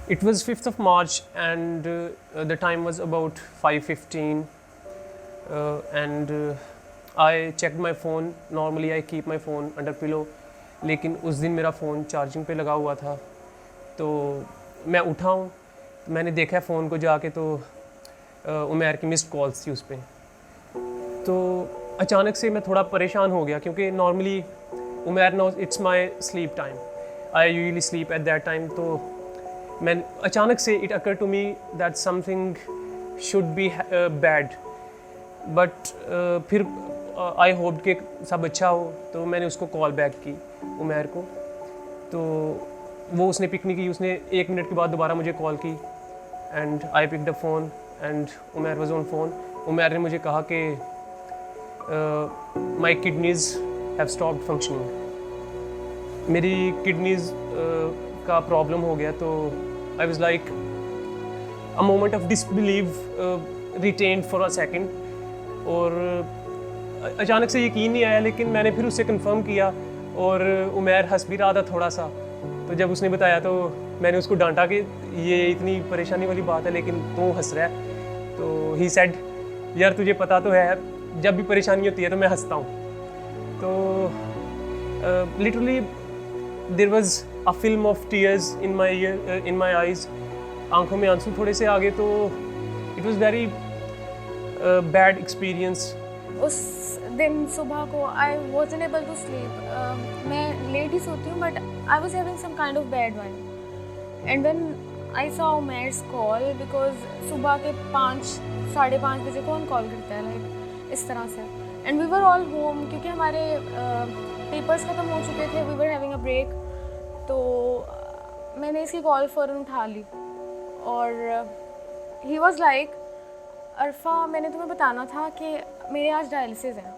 It was 5th of March and the time was about 5:15 and I checked my phone. Normally I keep my phone under pillow, लेकिन उस दिन मेरा phone charging पे लगा हुआ था। तो मैं उठा हूँ, तो मैंने देखा फ़ोन को जाके तो उमैर की मिस्ड कॉल्स थी उस पर। तो अचानक से मैं थोड़ा परेशान हो गया क्योंकि normally Umair knows it's my sleep time, I usually sleep at that time. तो मैं अचानक से it occur to me that something should be bad, but फिर आई होप कि सब अच्छा हो। तो मैंने उसको कॉल बैक की उमैर को, तो वो उसने पिक नहीं की। उसने 1 मिनट के बाद दोबारा मुझे कॉल की and I picked a phone and Umair was on phone. Umair ने मुझे कहा कि माई किडनीज़ हैव स्टॉप्ड फंक्शनिंग, मेरी किडनीज़ का प्रॉब्लम हो गया। तो I was like a moment of disbelieve retained for a second, और अचानक से यकीन नहीं आया। लेकिन मैंने फिर उससे कंफर्म किया और उमैर हंस भी रहा था थोड़ा सा। तो जब उसने बताया तो मैंने उसको डांटा कि ये इतनी परेशानी वाली बात है लेकिन तू हंस रहा है। तो ही सेड, यार तुझे पता तो है जब भी परेशानी होती है तो मैं हंसता हूँ। तो literally there was a film of tears in my eyes, आंखों में आंसू थोड़े से आ गए। तो it was very bad experience. उस दिन सुबह को I wasn't able to sleep. मैं लेट ही सोती हूँ, but I was having some kind of bad vibe and when I saw Umair's call, because सुबह के 5-5:30 बजे कौन कॉल करता है लाइक इस तरह से। And we were all home क्योंकि हमारे पेपर्स ख़त्म हो चुके थे, we were having a break. तो मैंने इसकी कॉल फ़ौरन उठा ली और ही वॉज लाइक, अरफा मैंने तुम्हें बताना था कि मेरे आज डायलिसिस है।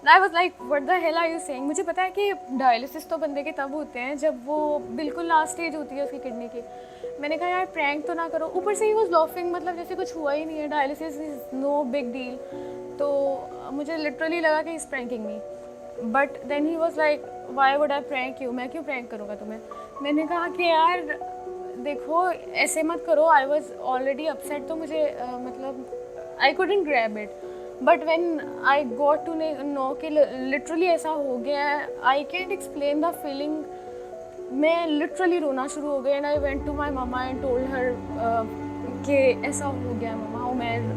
I was like what the hell are you saying. मुझे पता है कि डायलिसिस तो बंदे के तब होते हैं जब वो बिल्कुल लास्ट स्टेज होती है उसकी किडनी की। मैंने कहा यार प्रैंक तो ना करो। ऊपर से ही वॉज लॉफिंग, मतलब जैसे कुछ हुआ ही नहीं है, dialysis is no big deal. तो मुझे लिटरली लगा कि is pranking me, but then he was like why would I prank you, मैं क्यों प्रैंक करूँगा तुम्हें। मैंने कहा कि यार देखो ऐसे मत करो, आई वॉज ऑलरेडी अपसेट। तो मुझे मतलब आई couldn't grab it, but when I got to know कि literally ऐसा हो गया है, I can't explain the feeling। मैं literally रोना शुरू हो गया and I went to my mama and told her कि ऐसा हो गया मम्मा,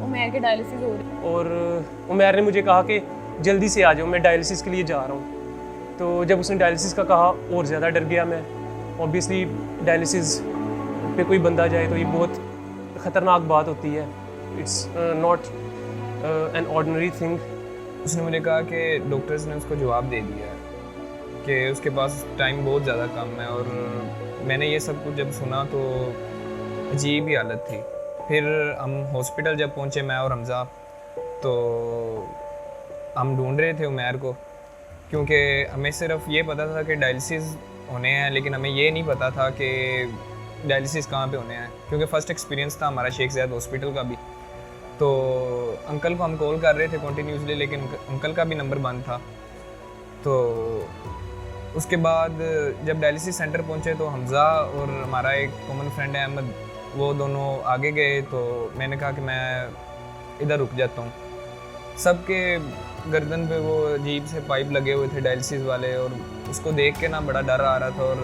उमैर के डायलिसिस हो रही है। और उमैर ने मुझे कहा कि जल्दी से आ जाओ, मैं डायलिसिस के लिए जा रहा हूँ। तो जब उसने डायलिसिस का कहा और ज़्यादा डर गया मैं। ऑब्वियसली डायलिसिस पे कोई बंदा जाए तो ये बहुत ख़तरनाक बात होती है, it's not an ordinary thing. उसने मुझे कहा कि डॉक्टर्स ने उसको जवाब दे दिया है कि उसके पास टाइम बहुत ज़्यादा कम है। और मैंने ये सब कुछ जब सुना तो अजीब ही हालत थी। फिर हम हॉस्पिटल जब पहुँचे, मैं और हमज़ा, तो हम ढूंढ रहे थे उमैर को, क्योंकि हमें सिर्फ ये पता था कि डायलिसिस होने हैं, लेकिन हमें ये नहीं पता था कि डायलिसिस कहाँ पे होने हैं, क्योंकि फ़र्स्ट एक्सपीरियंस था हमारा शेख ज़ायद हॉस्पिटल का भी। तो अंकल को हम कॉल कर रहे थे कंटिन्यूसली, लेकिन अंकल का भी नंबर बंद था। तो उसके बाद जब डायलिसिस सेंटर पहुंचे तो हमज़ा और हमारा एक कॉमन फ्रेंड है अहमद, वो दोनों आगे गए। तो मैंने कहा कि मैं इधर रुक जाता हूँ। सबके गर्दन पे वो अजीब से पाइप लगे हुए थे डायलिसिस वाले, और उसको देख के ना बड़ा डर आ रहा था। और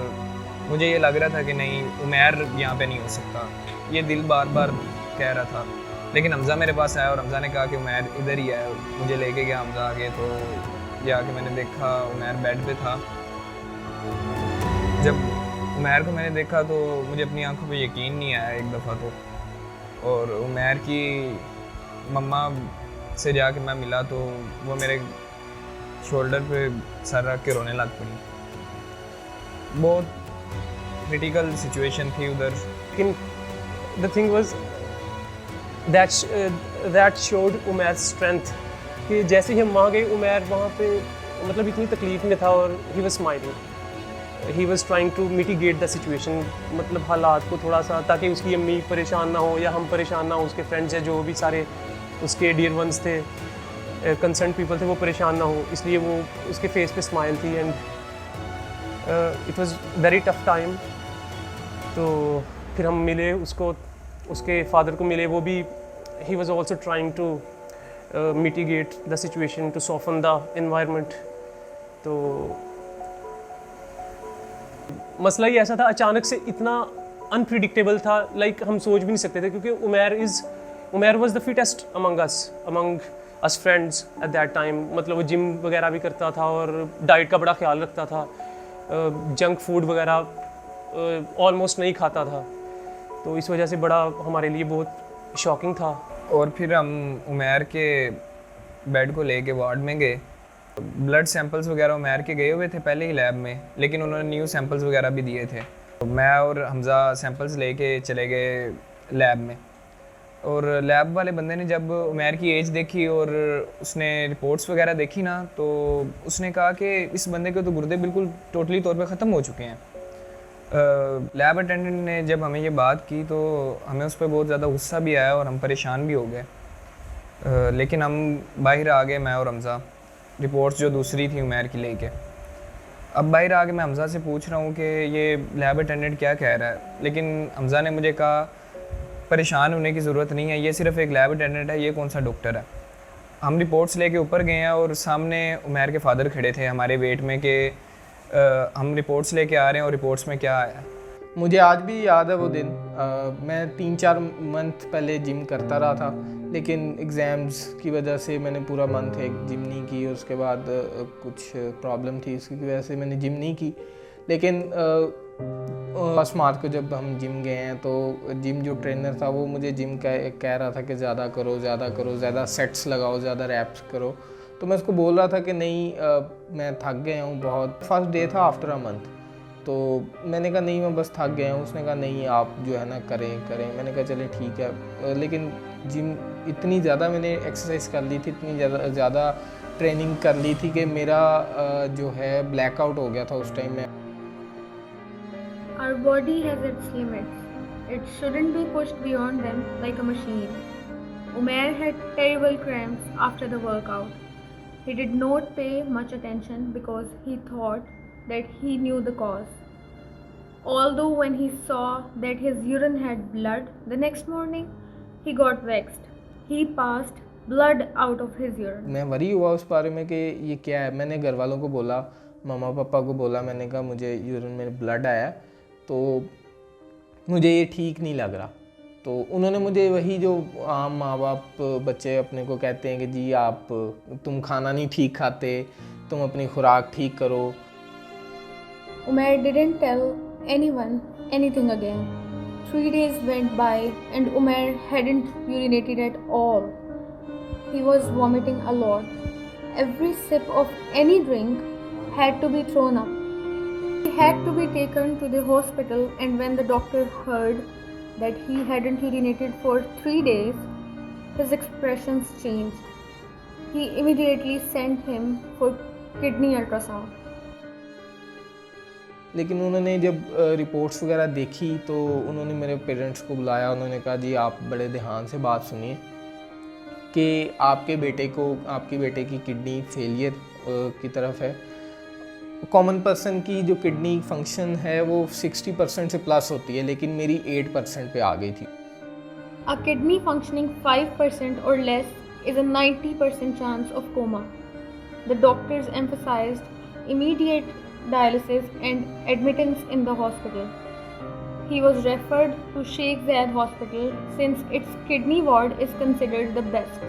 मुझे ये लग रहा था कि नहीं, उमैर यहाँ पे नहीं हो सकता, ये दिल बार बार कह रहा था। लेकिन हमज़ा मेरे पास आया और हमज़ा ने कहा कि उमैर इधर ही है। मुझे लेके गया हमज़ा आगे, तो जाके मैंने देखा उमैर बेड पे था। जब उमैर को मैंने देखा तो मुझे अपनी आंखों पे यकीन नहीं आया एक दफ़ा तो। और उमैर की मम्मा से जाके मैं मिला तो वो मेरे शोल्डर पे सर रख के रोने लग पड़ी। बहुत क्रिटिकल सिचुएशन थी उधर। लेकिन the thing was that showed Umair strength कि जैसे ही हम वहाँ गए, उमैर वहाँ पे मतलब इतनी तकलीफ में था और he was smiling, he was trying to mitigate the situation, मतलब हालात को थोड़ा सा, ताकि उसकी अम्मी परेशान ना हो या हम परेशान ना हो, उसके फ्रेंड्स हैं जो भी सारे उसके डियर वंस थे, कंसर्न पीपल थे, वो परेशान ना हो, इसलिए वो उसके फेस पे स्माइल थी। And it was very tough time. तो फिर हम मिले उसको, उसके फादर को मिले, वो भी he was also trying to mitigate the situation to soften the environment. तो मसला ही ऐसा था, अचानक से इतना अनप्रिडिक्टेबल था, लाइक हम सोच भी नहीं सकते थे, क्योंकि Umair was the fittest among us friends at that time. मतलब वो जिम वगैरह भी करता था और डाइट का बड़ा ख्याल रखता था, जंक फूड वगैरह ऑलमोस्ट नहीं खाता था। तो इस वजह से बड़ा हमारे लिए बहुत शॉकिंग था। और फिर हम उमैर के बेड को लेके वार्ड में गए। ब्लड सैंपल्स वगैरह उमैर के गए हुए थे पहले ही लैब में, लेकिन उन्होंने न्यू सैंपल्स वगैरह भी दिए थे। तो मैं और हमज़ा सैंपल्स लेके चले गए लैब में, और लैब वाले बंदे ने जब उमैर की एज देखी और उसने रिपोर्ट्स वगैरह देखी ना, तो उसने कहा कि इस बंदे के तो गुर्दे बिल्कुल टोटली तौर पे ख़त्म हो चुके हैं। लैब अटेंडेंट ने जब हमें ये बात की तो हमें उस पर बहुत ज़्यादा गुस्सा भी आया और हम परेशान भी हो गए। लेकिन हम बाहर आ गए, मैं और हमज़ा, रिपोर्ट्स जो दूसरी थी उमैर की लेके। अब बाहर आके मैं हमज़ा से पूछ रहा हूँ कि ये लैब अटेंडेंट क्या कह रहा है, लेकिन हमज़ा ने मुझे कहा परेशान होने की ज़रूरत नहीं है, ये सिर्फ एक लैब अटेंडेंट है, ये कौन सा डॉक्टर है। हम रिपोर्ट्स लेके ऊपर गए हैं और सामने उमैर के फादर खड़े थे हमारे वेट में कि हम रिपोर्ट्स लेके आ रहे हैं और रिपोर्ट्स में क्या आया। मुझे आज भी याद है वो दिन। मैं 3-4 मंथ पहले जिम करता रहा था, लेकिन एग्ज़ाम्स की वजह से मैंने पूरा मंथ एक जिम नहीं की, और उसके बाद कुछ प्रॉब्लम थी, उसकी वजह से मैंने जिम नहीं की। लेकिन फर्स्ट मार्च को जब हम जिम गए हैं तो जिम जो ट्रेनर था वो मुझे जिम कह रहा था कि ज़्यादा करो, ज़्यादा सेट्स लगाओ, ज़्यादा रैप्स करो। तो मैं उसको बोल रहा था कि नहीं मैं थक गया हूँ बहुत। फर्स्ट डे था आफ्टर अ मंथ, तो मैंने कहा नहीं मैं बस थक गया हूँ। उसने कहा नहीं आप जो है ना करें। मैंने कहा चले ठीक है। लेकिन जिम इतनी ज़्यादा मैंने एक्सरसाइज कर ली थी, इतनी ज़्यादा ट्रेनिंग कर ली थी कि मेरा जो है ब्लैकआउट हो गया था उस टाइम में। Our body has its limits. It shouldn't be pushed beyond them like a machine. Umair had terrible cramps after the workout. He did not pay much attention because he thought that he knew the cause. Although when he saw that his urine had blood the next morning, he got vexed. He passed blood out of his urine. मैं worry हुआ उस बारे में कि ये क्या है। मैंने घर वालों को बोला, मामा पापा को बोला, मैंने कहा मुझे यूरिन में ब्लड आया, तो मुझे ये ठीक नहीं लग रहा। तो उन्होंने मुझे वही जो आम माँ बाप बच्चे अपने को कहते हैं कि जी आप तुम खाना नहीं ठीक खाते, तुम अपनी खुराक ठीक करो। Umair didn't tell anyone anything again. 3 days went by and Umair hadn't urinated at all. He was vomiting a lot. Every sip of any drink had to be thrown up. He had to be taken to the hospital, and when the doctor heard that he hadn't urinated for 3 days, his expressions changed. He immediately sent him for kidney ultrasound. लेकिन उन्होंने जब reports वगैरह देखी तो उन्होंने मेरे parents को बुलाया। उन्होंने कहा जी आप बड़े ध्यान से बात सुनिए कि आपके बेटे की किडनी फेलियर की तरफ है। कॉमन पर्सन की जो किडनी फंक्शन है वो 60% से प्लस होती है, लेकिन मेरी 8% पे आ गई थी। A kidney functioning 5% or less is a 90% chance of coma. The doctors emphasized immediate dialysis and admittance in the hospital. He was referred to Sheikh Zayed Hospital since its kidney ward is considered the best.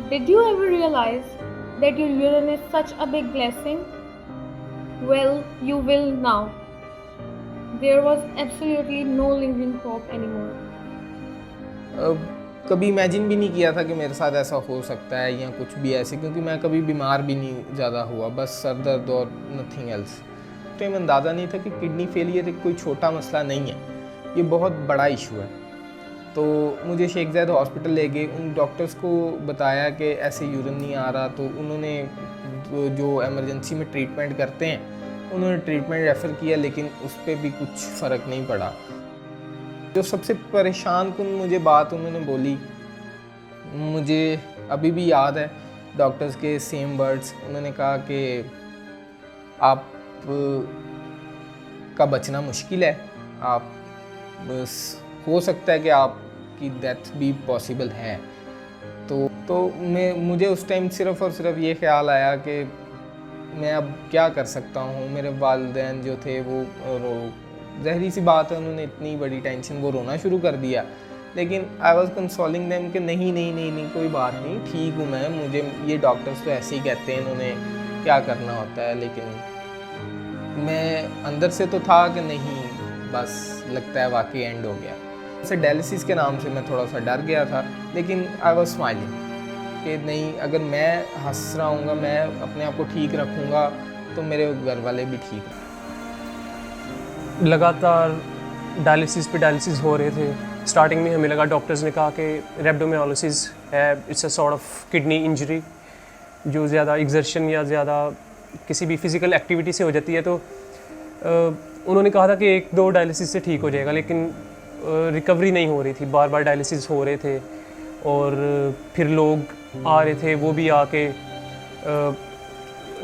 Did you ever realize that your urine is such a big blessing? Well, you will now. There was absolutely no lingering hope anymore. कभी imagine भी नहीं किया था कि मेरे साथ ऐसा हो सकता है या कुछ भी ऐसे, क्योंकि मैं कभी बीमार भी नहीं ज़्यादा हुआ, बस सर दर्द और नथिंग एल्स। तो मैं अंदाज़ा नहीं था कि किडनी फेलियर कोई छोटा मसला नहीं है, ये बहुत बड़ा इशू है। तो मुझे शेख ज़ायद हॉस्पिटल ले गए, उन डॉक्टर्स को बताया कि ऐसे यूरिन नहीं आ रहा, तो उन्होंने जो इमरजेंसी में ट्रीटमेंट करते हैं उन्होंने ट्रीटमेंट रेफ़र किया, लेकिन उस पर भी कुछ फ़र्क नहीं पड़ा। जो सबसे परेशान कुन मुझे बात उन्होंने बोली, मुझे अभी भी याद है डॉक्टर्स के सेम वर्ड्स। उन्होंने कहा कि आप का बचना मुश्किल है, आप बस हो सकता है कि आपकी डेथ भी पॉसिबल है। तो मुझे उस टाइम सिर्फ़ और सिर्फ ये ख्याल आया कि मैं अब क्या कर सकता हूँ। मेरे वालिदैन जो थे वो ज़ाहिर सी बात है, उन्होंने इतनी बड़ी टेंशन, वो रोना शुरू कर दिया। लेकिन आई वॉज कंसोलिंग देम कि नहीं कोई बात नहीं, ठीक हूँ मैं, मुझे ये डॉक्टर्स तो ऐसे ही कहते हैं, इन्होंने क्या करना होता है। लेकिन मैं अंदर से तो था कि नहीं, बस लगता है वाकई एंड हो गया। जैसे डायलिसिस के नाम से मैं थोड़ा सा डर गया था, लेकिन आई वॉज स्माइलिंग कि नहीं, अगर मैं हंस रहा हूँगा, मैं अपने आप को ठीक रखूँगा, तो मेरे घर वाले भी ठीक रखेंगे। लगातार डायलिसिस पे डायलिसिस हो रहे थे। स्टार्टिंग में हमें लगा, डॉक्टर्स ने कहा कि रेब्डोमायोलिसिस है, it's a sort of kidney injury जो ज़्यादा एग्जर्शन या ज़्यादा किसी भी फिज़िकल एक्टिविटी से हो जाती है। तो उन्होंने कहा था कि 1-2 डायलिसिस से ठीक हो जाएगा, लेकिन रिकवरी नहीं हो रही थी, बार बार डायलिसिस हो रहे थे। और फिर लोग आ रहे थे, वो भी आके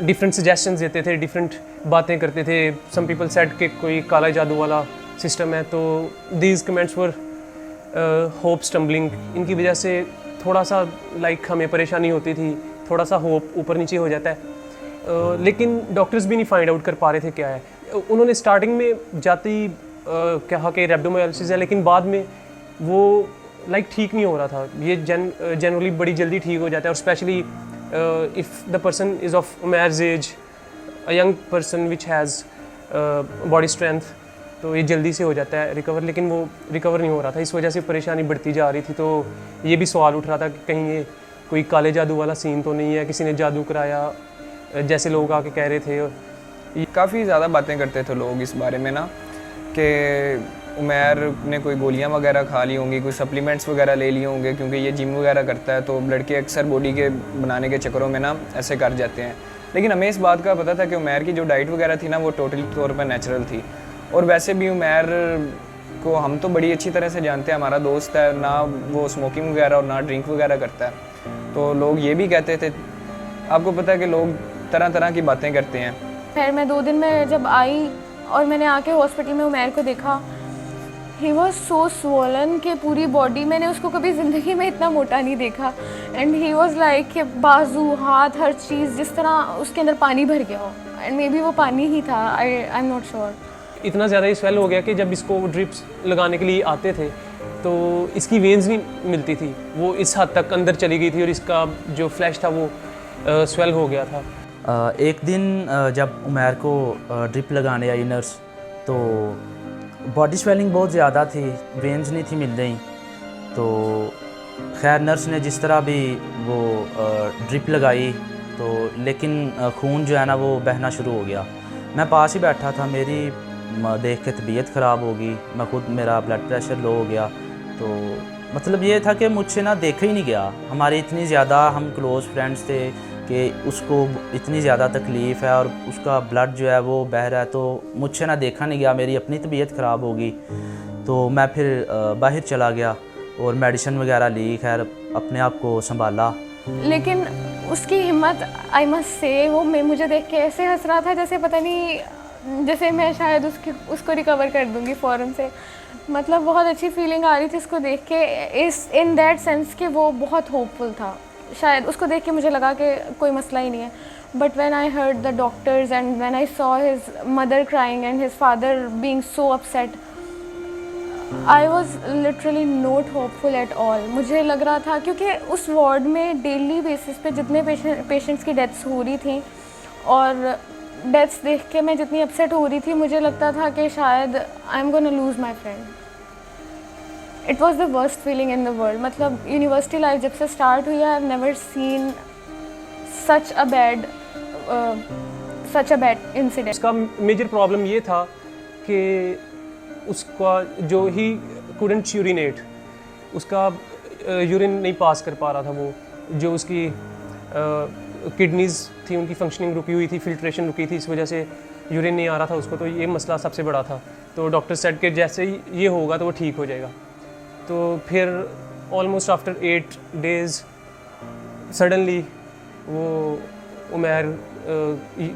डिफरेंट सजेशंस देते थे, डिफरेंट बातें करते थे। सम पीपल सेड कि कोई काला जादू वाला सिस्टम है। तो these comments were hope stumbling. इनकी वजह से थोड़ा सा हमें परेशानी होती थी, थोड़ा सा होप ऊपर नीचे हो जाता है। लेकिन डॉक्टर्स भी नहीं फाइंड आउट कर पा रहे थे क्या है। उन्होंने स्टार्टिंग में जाते ही कहा कि रेब्डोमायोलिसिस है, लेकिन बाद में वो ठीक नहीं हो रहा था। ये जनरली बड़ी जल्दी ठीक हो जाता है, और specially if the person is of Umair's age, a young person which has body strength, तो ये जल्दी से हो जाता है रिकवर। लेकिन वो रिकवर नहीं हो रहा था, इस वजह से परेशानी बढ़ती जा रही थी। तो ये भी सवाल उठ रहा था कि कहीं ये कोई काले जादू वाला सीन तो नहीं है, किसी ने जादू कराया, जैसे लोग आके कह रहे थे। काफ़ी ज़्यादा बातें करते थे लोग इस बारे में ना, कि उमैर ने कोई गोलियां वगैरह खा ली होंगी, कोई सप्लीमेंट्स वगैरह ले लिए होंगे, क्योंकि ये जिम वगैरह करता है, तो लड़के अक्सर बॉडी के बनाने के चक्करों में ना ऐसे कर जाते हैं। लेकिन हमें इस बात का पता था कि उमैर की जो डाइट वगैरह थी ना, वो टोटली तौर पर नेचुरल थी। और वैसे भी उमैर को हम तो बड़ी अच्छी तरह से जानते हैं, हमारा दोस्त है, ना वो स्मोकिंग वगैरह और ना ड्रिंक वगैरह करता है। तो लोग ये भी कहते थे, आपको पता है कि लोग तरह तरह की बातें करते हैं। फिर मैं 2 दिन में जब आई और मैंने आके हॉस्पिटल में उमैर को देखा, ही वॉज सो स्वोलन कि पूरी बॉडी, मैंने उसको कभी ज़िंदगी में इतना मोटा नहीं देखा। एंड ही वॉज लाइक कि बाजू, हाथ, हर चीज़ जिस तरह उसके अंदर पानी भर गया हो। एंड मे बी वो पानी ही था, आई एम नॉट श्योर। इतना ज़्यादा स्वेल हो गया कि जब इसको ड्रिप्स लगाने के लिए आते थे तो इसकी वेन्स नहीं मिलती थी, वो इस हद तक अंदर चली गई थी, और इसका जो फ्लैश था वो स्वेल हो गया था। एक दिन जब उमैर को ड्रिप लगाने आई नर्स, तो बॉडी स्वेलिंग बहुत ज़्यादा थी, वेन्स नहीं थी मिल रही। तो खैर नर्स ने जिस तरह भी वो ड्रिप लगाई, तो लेकिन खून जो है ना वो बहना शुरू हो गया। मैं पास ही बैठा था, मेरी देख के तबीयत ख़राब होगी, मैं खुद, मेरा ब्लड प्रेशर लो हो गया। तो मतलब ये था कि मुझसे ना देखा ही नहीं गया। हमारी इतनी ज़्यादा हम क्लोज़ फ्रेंड्स थे कि उसको इतनी ज़्यादा तकलीफ़ है और उसका ब्लड जो है वो बह रहा है, तो मुझसे ना देखा नहीं गया, मेरी अपनी तबीयत ख़राब होगी। तो मैं फिर बाहर चला गया और मेडिसिन वगैरह ली, खैर अपने आप को संभाला। लेकिन उसकी हिम्मत, आई मस्ट से, वो मुझे देख के ऐसे हंस रहा था जैसे पता नहीं, जैसे मैं शायद उसको रिकवर कर दूंगी फ़ौरन से। मतलब बहुत अच्छी फीलिंग आ रही थी उसको देख के, इस इन दैट सेंस कि वो बहुत होपफुल था। शायद उसको देख के मुझे लगा कि कोई मसला ही नहीं है। But when I heard the doctors and when I saw his mother crying and his father being so upset, I was literally not hopeful at all. मुझे लग रहा था, क्योंकि उस वार्ड में डेली बेसिस पे जितने पेशेंट्स की डेथ्स हो रही थी, और डेथ्स देख के मैं जितनी अपसेट हो रही थी, मुझे लगता था कि शायद I am gonna lose my friend. It was the worst feeling in the world. मतलब यूनिवर्सिटी लाइफ जब से स्टार्ट हुई, I have never seen such a bad incident. इसका मेजर प्रॉब्लम ये था कि उसका जो ही कुडंट यूरिनेट, उसका यूरिन नहीं पास कर पा रहा था। वो जो उसकी किडनीज़ थी, उनकी फंक्शनिंग रुकी हुई थी, फिल्ट्रेशन रुकी थी, इस वजह से यूरिन नहीं आ रहा था उसको। तो ये मसला सबसे बड़ा था। तो डॉक्टर सेड कि जैसे ही ये होगा तो वो ठीक हो जाएगा। तो फिर ऑलमोस्ट आफ्टर 8 days सडनली वो उमैर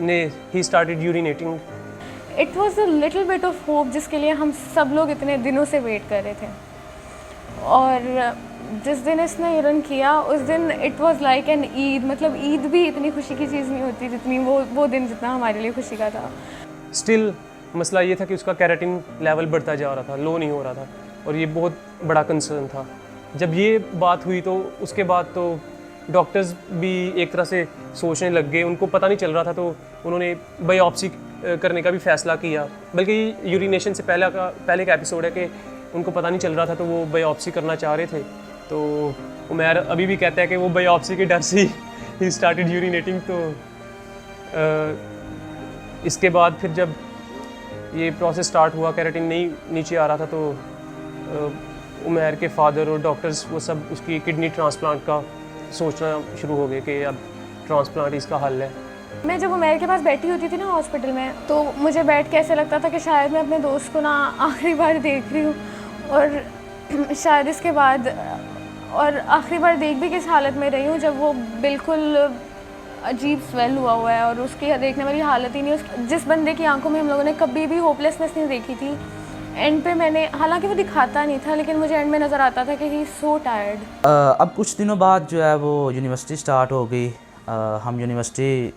ने he started urinating. It was a little bit of hope जिसके लिए हम सब लोग इतने दिनों से वेट कर रहे थे। और जिस दिन इसने यूरिन किया उस दिन it was like an Eid, मतलब ईद भी इतनी खुशी की चीज़ नहीं होती जितनी वो दिन जितना हमारे लिए खुशी का था। स्टिल मसला ये था कि उसका कैरेटिन लेवल बढ़ता जा रहा था, लो नहीं हो रहा था, और ये बहुत बड़ा कंसर्न था। जब ये बात हुई तो उसके बाद तो डॉक्टर्स भी एक तरह से सोचने लग गए, उनको पता नहीं चल रहा था तो उन्होंने बायोप्सी करने का भी फ़ैसला किया। बल्कि यूरिनेशन से पहले का एपिसोड है कि उनको पता नहीं चल रहा था तो वो बायोप्सी करना चाह रहे थे। तो उमैर अभी भी कहता है कि वो बायोप्सी के डर से ही स्टार्टेड यूरिनेटिंग। तो इसके बाद फिर जब ये प्रोसेस स्टार्ट हुआ, कैरेटिन नहीं नीचे आ रहा था, तो उमैर के फादर और डॉक्टर्स वो सब उसकी किडनी ट्रांसप्लांट का सोचना शुरू हो गए कि अब ट्रांसप्लांट इसका हल है। मैं जब उमैर के पास बैठी होती थी ना हॉस्पिटल में, तो मुझे बैठ के ऐसे लगता था कि शायद मैं अपने दोस्त को ना आखिरी बार देख रही हूँ, और शायद इसके बाद और आखिरी बार देख भी किस हालत में रही हूँ जब वो बिल्कुल अजीब स्वेल हुआ है और उसकी देखने वाली हालत ही नहीं। जिस बंदे की आंखों में हम लोगों ने कभी भी होपलेसनेस नहीं देखी थी, एंड पे मैंने, हालांकि वो दिखाता नहीं था लेकिन मुझे एंड में नज़र आता था कि ही सो टायर्ड। अब कुछ दिनों बाद जो है वो यूनिवर्सिटी स्टार्ट हो गई, हम यूनिवर्सिटी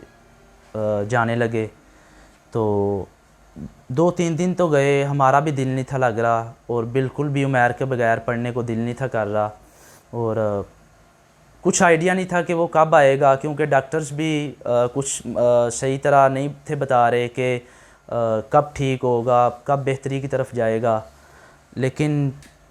जाने लगे। तो 2-3 दिन तो गए, हमारा भी दिल नहीं था लग रहा, और बिल्कुल भी उमैर के बगैर पढ़ने को दिल नहीं था कर रहा, और कुछ आइडिया नहीं था कि वो कब आएगा, क्योंकि डॉक्टर्स भी कुछ सही तरह नहीं थे बता रहे कि कब ठीक होगा, कब बेहतरी की तरफ जाएगा। लेकिन